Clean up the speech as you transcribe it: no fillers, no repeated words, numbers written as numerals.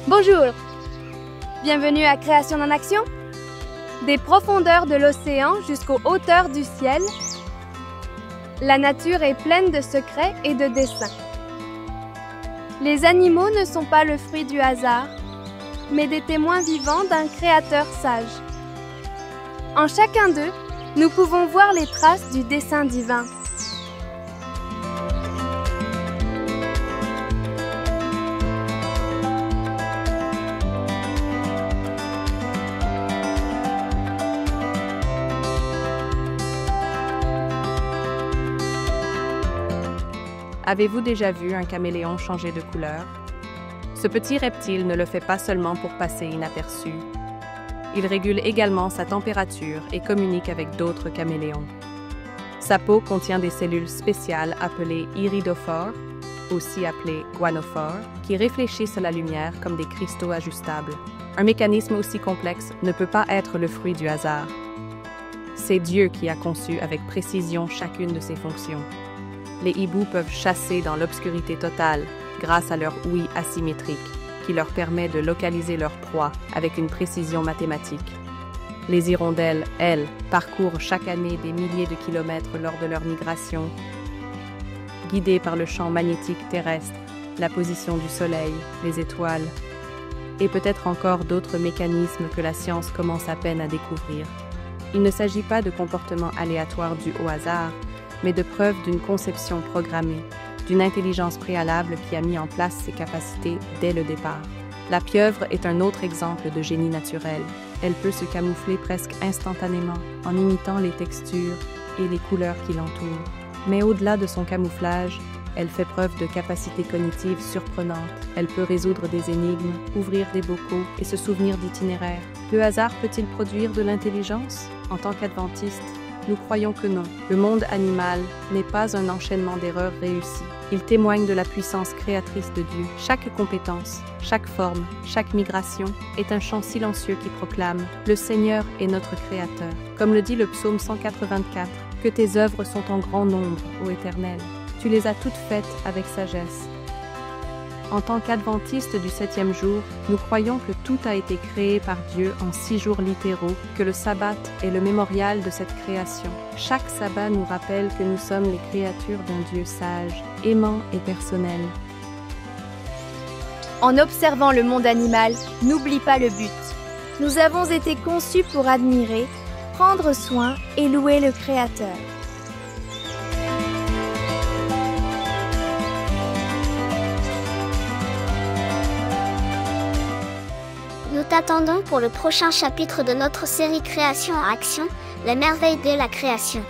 Bonjour! Bienvenue à Création en Action. Des profondeurs de l'océan jusqu'aux hauteurs du ciel, la nature est pleine de secrets et de dessins. Les animaux ne sont pas le fruit du hasard, mais des témoins vivants d'un créateur sage. En chacun d'eux, nous pouvons voir les traces du dessein divin. Avez-vous déjà vu un caméléon changer de couleur? Ce petit reptile ne le fait pas seulement pour passer inaperçu. Il régule également sa température et communique avec d'autres caméléons. Sa peau contient des cellules spéciales appelées iridophores, aussi appelées guanophores, qui réfléchissent la lumière comme des cristaux ajustables. Un mécanisme aussi complexe ne peut pas être le fruit du hasard. C'est Dieu qui a conçu avec précision chacune de ses fonctions. Les hiboux peuvent chasser dans l'obscurité totale grâce à leur ouïe asymétrique, qui leur permet de localiser leur proie avec une précision mathématique. Les hirondelles, elles, parcourent chaque année des milliers de kilomètres lors de leur migration, guidées par le champ magnétique terrestre, la position du soleil, les étoiles, et peut-être encore d'autres mécanismes que la science commence à peine à découvrir. Il ne s'agit pas de comportements aléatoires dus au hasard, mais de preuves d'une conception programmée, d'une intelligence préalable qui a mis en place ses capacités dès le départ. La pieuvre est un autre exemple de génie naturel. Elle peut se camoufler presque instantanément en imitant les textures et les couleurs qui l'entourent. Mais au-delà de son camouflage, elle fait preuve de capacités cognitives surprenantes. Elle peut résoudre des énigmes, ouvrir des bocaux et se souvenir d'itinéraires. Le hasard peut-il produire de l'intelligence? En tant qu'adventistes, nous croyons que non. Le monde animal n'est pas un enchaînement d'erreurs réussies. Il témoigne de la puissance créatrice de Dieu. Chaque compétence, chaque forme, chaque migration est un chant silencieux qui proclame « Le Seigneur est notre Créateur ». Comme le dit le psaume 184, « Que tes œuvres sont en grand nombre, ô Éternel. Tu les as toutes faites avec sagesse. » En tant qu'adventistes du 7e jour, nous croyons que tout a été créé par Dieu en 6 jours littéraux, que le sabbat est le mémorial de cette création. Chaque sabbat nous rappelle que nous sommes les créatures d'un Dieu sage, aimant et personnel. En observant le monde animal, n'oublie pas le but. Nous avons été conçus pour admirer, prendre soin et louer le Créateur. Nous t'attendons pour le prochain chapitre de notre série Création en Action, les merveilles de la création.